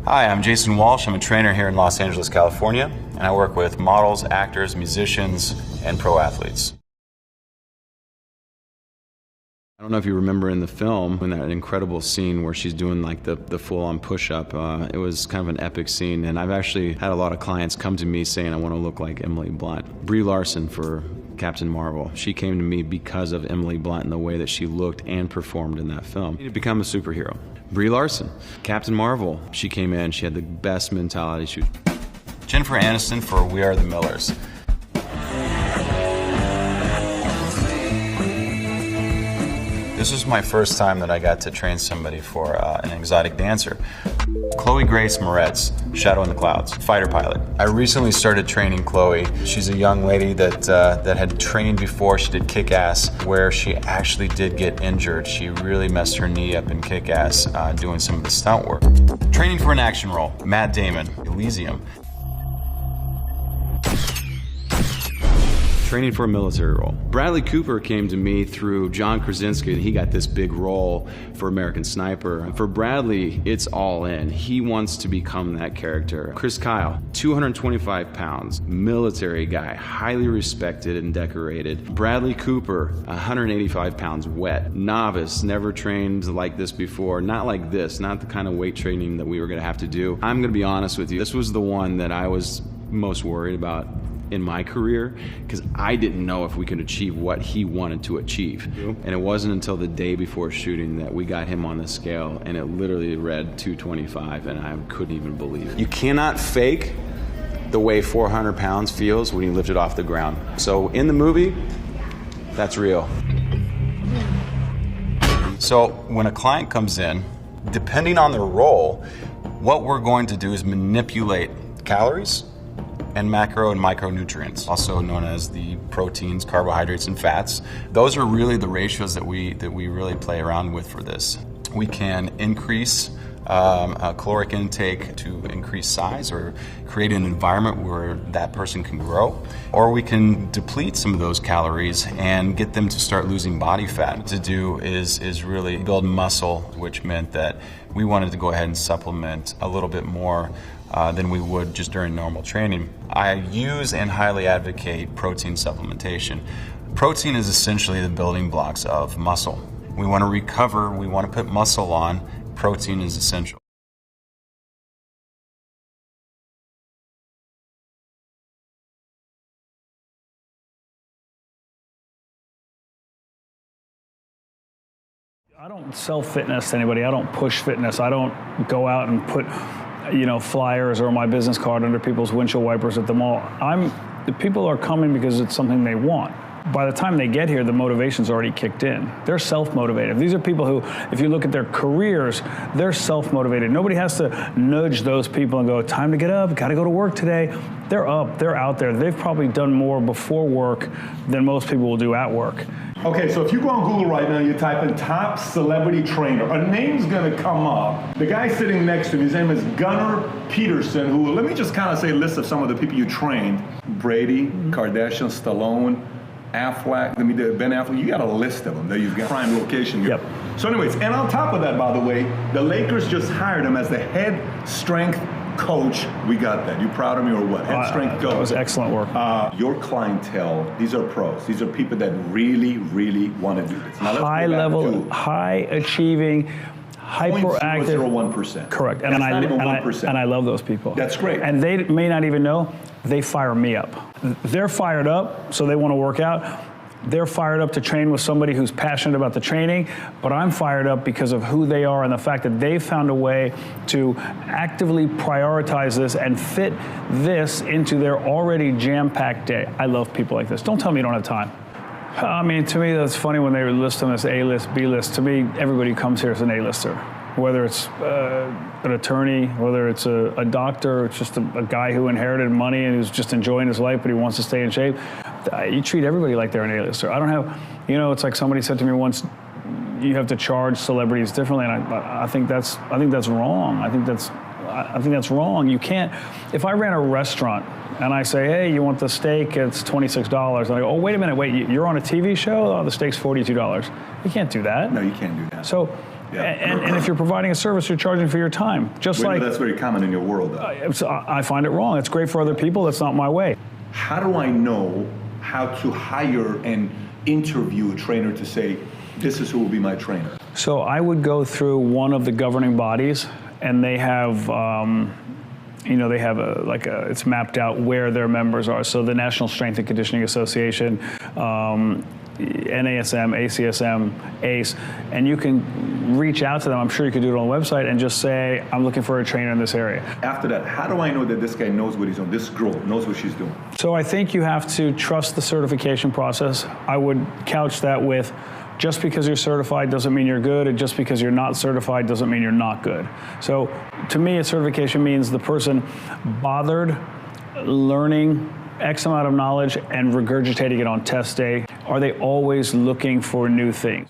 Hi, I'm Jason Walsh. I'm a trainer here in Los Angeles, California, and I work with models, actors, musicians, and pro athletes. I don't know if you remember in the film, in that incredible scene where she's doing like the full-on push-up, it was kind of an epic scene, and I've actually had a lot of clients come to me saying, I want to look like Emily Blunt. Brie Larson for Captain Marvel. She came to me because of Emily Blunt and the way that she looked and performed in that film. To become a superhero. Brie Larson, Captain Marvel. She came in, she had the best mentality. Jennifer Aniston for We Are the Millers. This was my first time that I got to train somebody for an exotic dancer. Chloe Grace Moretz, Shadow in the Clouds, fighter pilot. I recently started training Chloe. She's a young lady that had trained before. She did Kick-Ass, where she actually did get injured. She really messed her knee up in Kick-Ass doing some of the stunt work. Training for an action role, Mat Damon, Elysium. Training for a military role. Bradley Cooper came to me through John Krasinski, and he got this big role for American Sniper. For Bradley, it's all in. He wants to become that character. Chris Kyle, 225 pounds, military guy, highly respected and decorated. Bradley Cooper, 185 pounds, wet, novice, never trained like this before. Not like this, not the kind of weight training that we were gonna have to do. I'm gonna be honest with you, this was the one that I was most worried about in my career, because I didn't know if we could achieve what he wanted to achieve. And it wasn't until the day before shooting that we got him on the scale, and it literally read 225, and I couldn't even believe it. You cannot fake the way 400 pounds feels when you lift it off the ground. So in the movie, that's real. So when a client comes in, depending on their role, what we're going to do is manipulate calories and macro and micronutrients, also known as the proteins, carbohydrates, and fats. Those are really the ratios that we really play around with for this. We can increase caloric intake to increase size or create an environment where that person can grow, or we can deplete some of those calories and get them to start losing body fat. What to do is really build muscle, which meant that we wanted to go ahead and supplement a little bit more than we would just during normal training. I use and highly advocate protein supplementation. Protein is essentially the building blocks of muscle. We want to recover, we want to put muscle on, protein is essential. I don't sell fitness to anybody. I don't push fitness. I don't go out and put flyers or my business card under people's windshield wipers at the mall. The people are coming because it's something they want. By the time they get here, the motivation's already kicked in. They're self-motivated. These are people who, if you look at their careers, they're self-motivated. Nobody has to nudge those people and go, time to get up, gotta go to work today. They're up, they're out there. They've probably done more before work than most people will do at work. Okay, so if you go on Google right now, you type in top celebrity trainer, a name's gonna come up. The guy sitting next to me, his name is Gunnar Peterson, who, let me just kind of say a list of some of the people you trained. Brady, Kardashian, Stallone, Affleck, Ben Affleck, you got a list of them that you've got prime location here. Yep. So anyways, and on top of that, by the way, the Lakers just hired him as the head strength coach. We got that. You proud of me or what? Head strength coach. That was excellent work. Your clientele, these are pros. These are people that really, really want to do this. Now, high level, high achieving, hyperactive. 0.001%. Correct. And not even 1%. And I love those people. That's great. And they may not even know, they fire me up. They're fired up, so they want to work out. They're fired up to train with somebody who's passionate about the training, but I'm fired up because of who they are and the fact that they've found a way to actively prioritize this and fit this into their already jam-packed day. I love people like this. Don't tell me you don't have time. I mean, to me, that's funny when they list them as A-list, B-list. To me, everybody who comes here is an A-lister. Whether it's an attorney, whether it's a doctor, it's just a guy who inherited money and who's just enjoying his life, but he wants to stay in shape. You treat everybody like they're an A-lister. I don't have, it's like somebody said to me once, you have to charge celebrities differently, and I think that's wrong. I think that's wrong. You can't. If I ran a restaurant and I say, hey, you want the steak? It's $26. And I go, oh, wait a minute, you're on a TV show? Oh, the steak's $42. You can't do that. No, you can't do that. So Yeah. And if you're providing a service, you're charging for your time. Just Well, like that's very common in your world, though. I find it wrong. It's great for other people. That's not my way. How do I know how to hire and interview a trainer to say, this is who will be my trainer? So I would go through one of the governing bodies, and they have, they have it's mapped out where their members are. So the National Strength and Conditioning Association, NASM, ACSM, ACE, and you can reach out to them. I'm sure you could do it on a website and just say, I'm looking for a trainer in this area. After that, how do I know that this guy knows what he's doing, this girl knows what she's doing? So I think you have to trust the certification process. I would couch that with, just because you're certified doesn't mean you're good, and just because you're not certified doesn't mean you're not good. So to me, a certification means the person bothered learning X amount of knowledge and regurgitating it on test day. Are they always looking for new things?